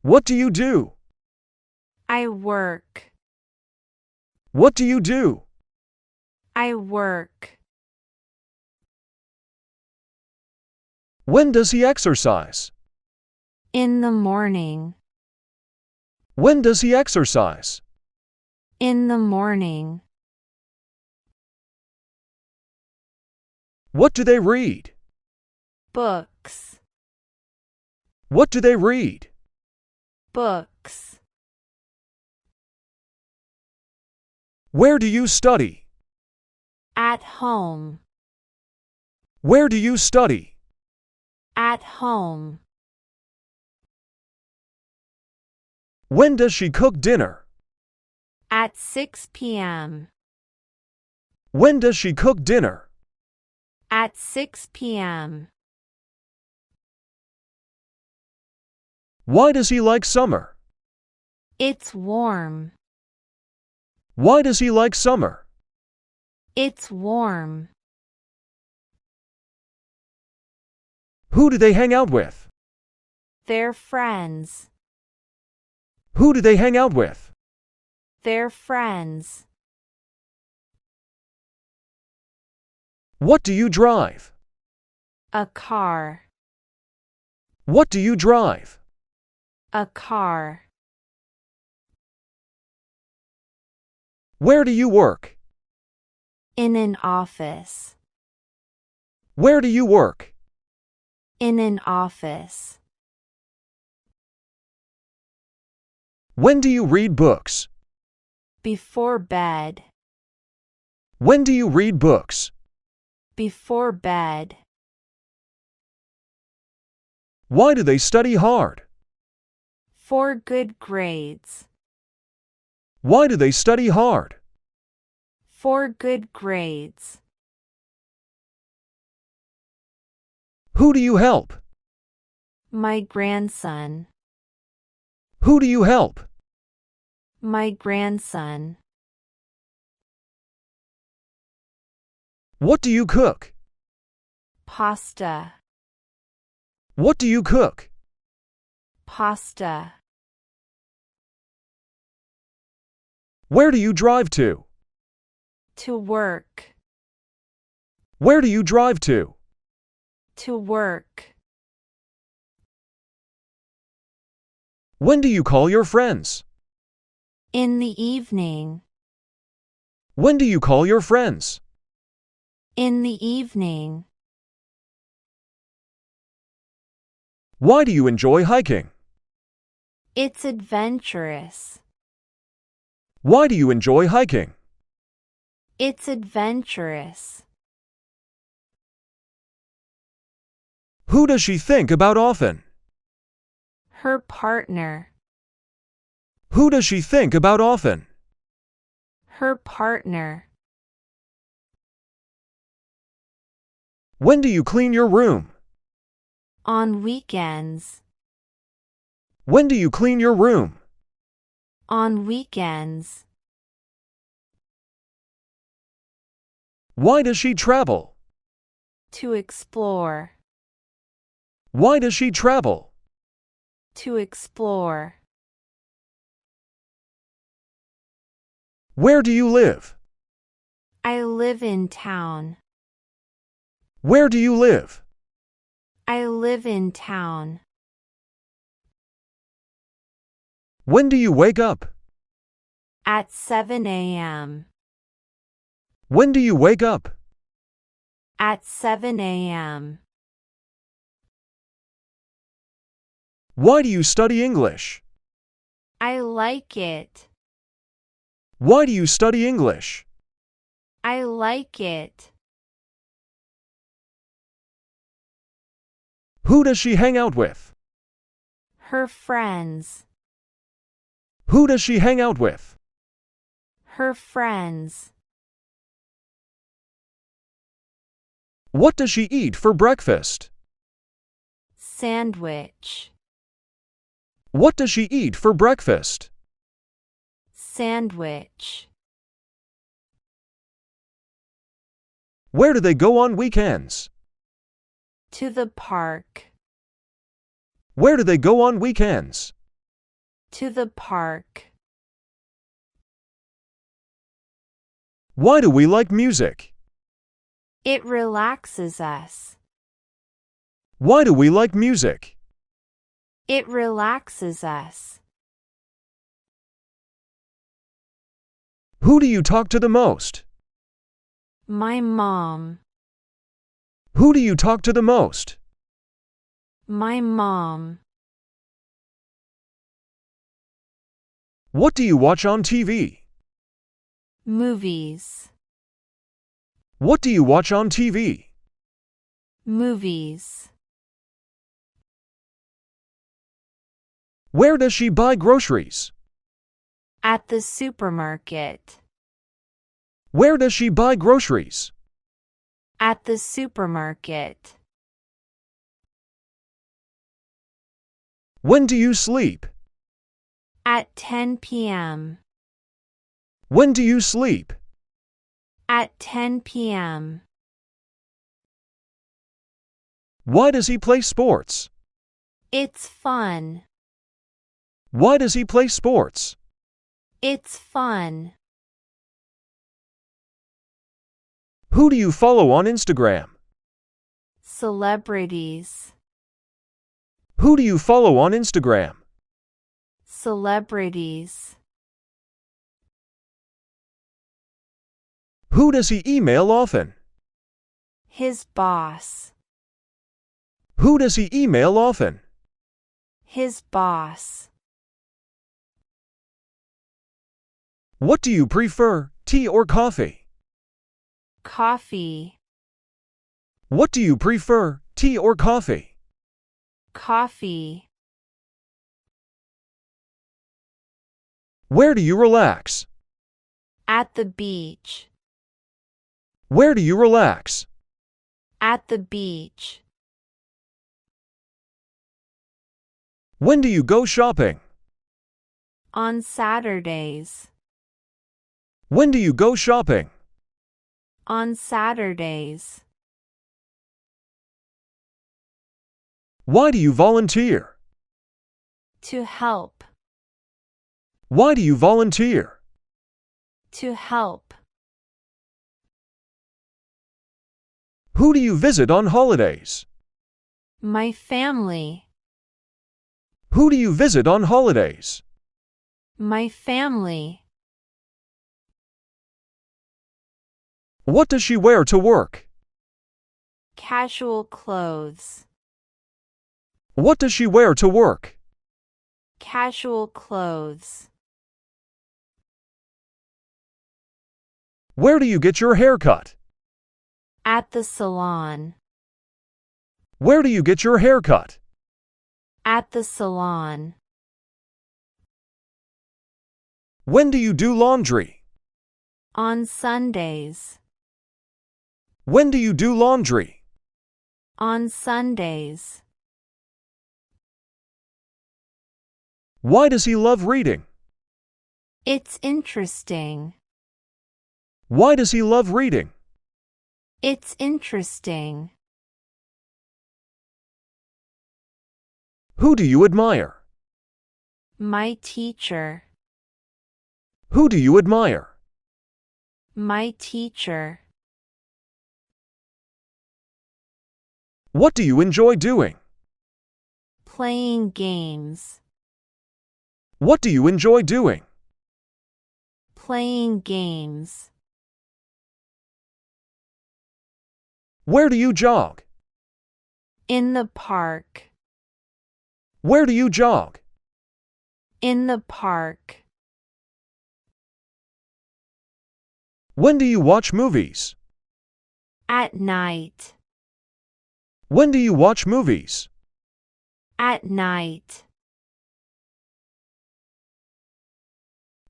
What do you do? I work. What do you do? I work. When does he exercise? In the morning. When does he exercise? In the morning. What do they read? Books. What do they read? Books. Where do you study? At home. Where do you study? At home. When does she cook dinner? At 6 p.m. When does she cook dinner? At 6 p.m. Why does he like summer? It's warm. Why does he like summer? It's warm. Who do they hang out with? They're friends. Who do they hang out with? They're friends. What do you drive? A car. What do you drive? A car. Where do you work? In an office. Where do you work? In an office. When do you read books? Before bed. When do you read books? Before bed. Why do they study hard? For good grades. Why do they study hard? For good grades. Who do you help? My grandson. Who do you help? My grandson. What do you cook? Pasta. What do you cook? Pasta. Where do you drive to? To work. Where do you drive to? To work. When do you call your friends? In the evening. When do you call your friends? In the evening. Why do you enjoy hiking? It's adventurous. Why do you enjoy hiking? It's adventurous. Who does she think about often? Her partner. Who does she think about often? Her partner. When do you clean your room? On weekends. When do you clean your room? On weekends. Why does she travel? To explore. Why does she travel? To explore. Where do you live? I live in town. Where do you live? I live in town. When do you wake up? At 7 a.m. When do you wake up? At 7 a.m. Why do you study English? I like it. Why do you study English? I like it. Who does she hang out with? Her friends. Who does she hang out with? Her friends. What does she eat for breakfast? Sandwich. What does she eat for breakfast? Sandwich. Where do they go on weekends? To the park. Where do they go on weekends? To the park. Why do we like music? It relaxes us. Why do we like music? It relaxes us. Who do you talk to the most? My mom. Who do you talk to the most? My mom. What do you watch on TV? Movies. What do you watch on TV? Movies. Where does she buy groceries? At the supermarket. Where does she buy groceries? At the supermarket. When do you sleep? At 10 p.m. When do you sleep? At 10 p.m. Why does he play sports? It's fun. Why does he play sports? It's fun. Who do you follow on Instagram? Celebrities. Who do you follow on Instagram? Celebrities. Who does he email often? His boss. Who does he email often? His boss. What do you prefer, tea or coffee? Coffee. What do you prefer, tea or coffee? Coffee. Where do you relax? At the beach. Where do you relax? At the beach. When do you go shopping? On Saturdays. When do you go shopping? On Saturdays. Why do you volunteer? To help. Why do you volunteer? To help. Who do you visit on holidays? My family. Who do you visit on holidays? My family. What does she wear to work? Casual clothes. What does she wear to work? Casual clothes. Where do you get your hair cut? At the salon. Where do you get your hair cut? At the salon. When do you do laundry? On Sundays. When do you do laundry? On Sundays. Why does he love reading? It's interesting. Why does he love reading? It's interesting. Who do you admire? My teacher. Who do you admire? My teacher. What do you enjoy doing? Playing games. What do you enjoy doing? Playing games. Where do you jog? In the park. Where do you jog? In the park. When do you watch movies? At night. When do you watch movies? At night.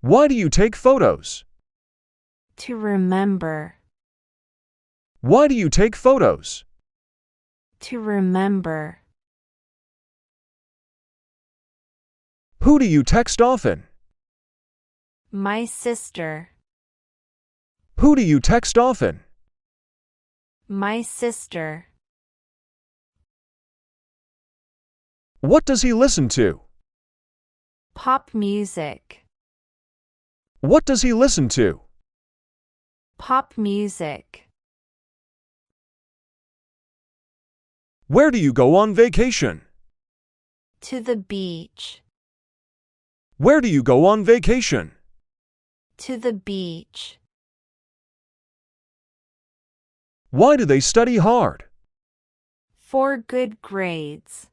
Why do you take photos? To remember. Why do you take photos? To remember. Who do you text often? My sister. Who do you text often? My sister. What does he listen to? Pop music. What does he listen to? Pop music. Where do you go on vacation? To the beach. Where do you go on vacation? To the beach. Why do they study hard? For good grades.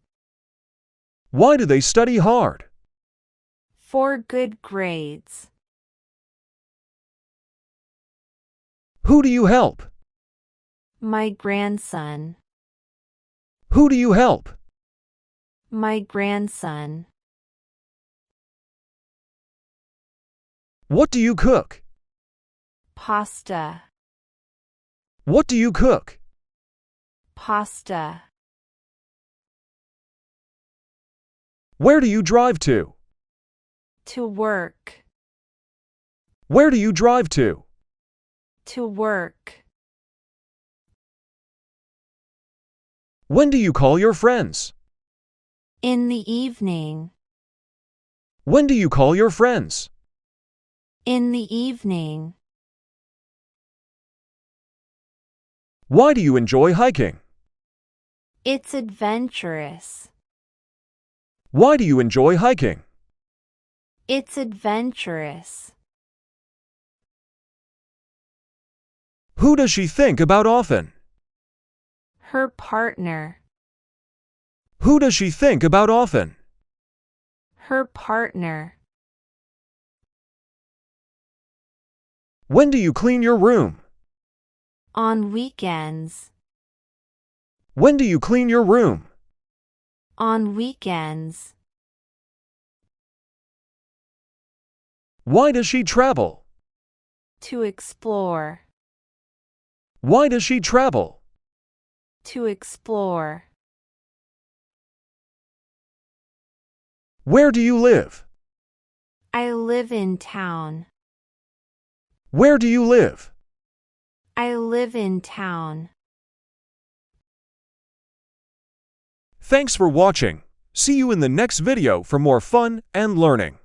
Why do they study hard? For good grades. Who do you help? My grandson. Who do you help? My grandson. What do you cook? Pasta. What do you cook? Pasta. Where do you drive to? To work. Where do you drive to? To work. When do you call your friends? In the evening. When do you call your friends? In the evening. Why do you enjoy hiking? It's adventurous. Why do you enjoy hiking? It's adventurous. Who does she think about often? Her partner. Who does she think about often? Her partner. When do you clean your room? On weekends. When do you clean your room? On weekends. Why does she travel? To explore. Why does she travel? To explore. Where do you live? I live in town. Where do you live? I live in town. Thanks for watching. See you in the next video for more fun and learning.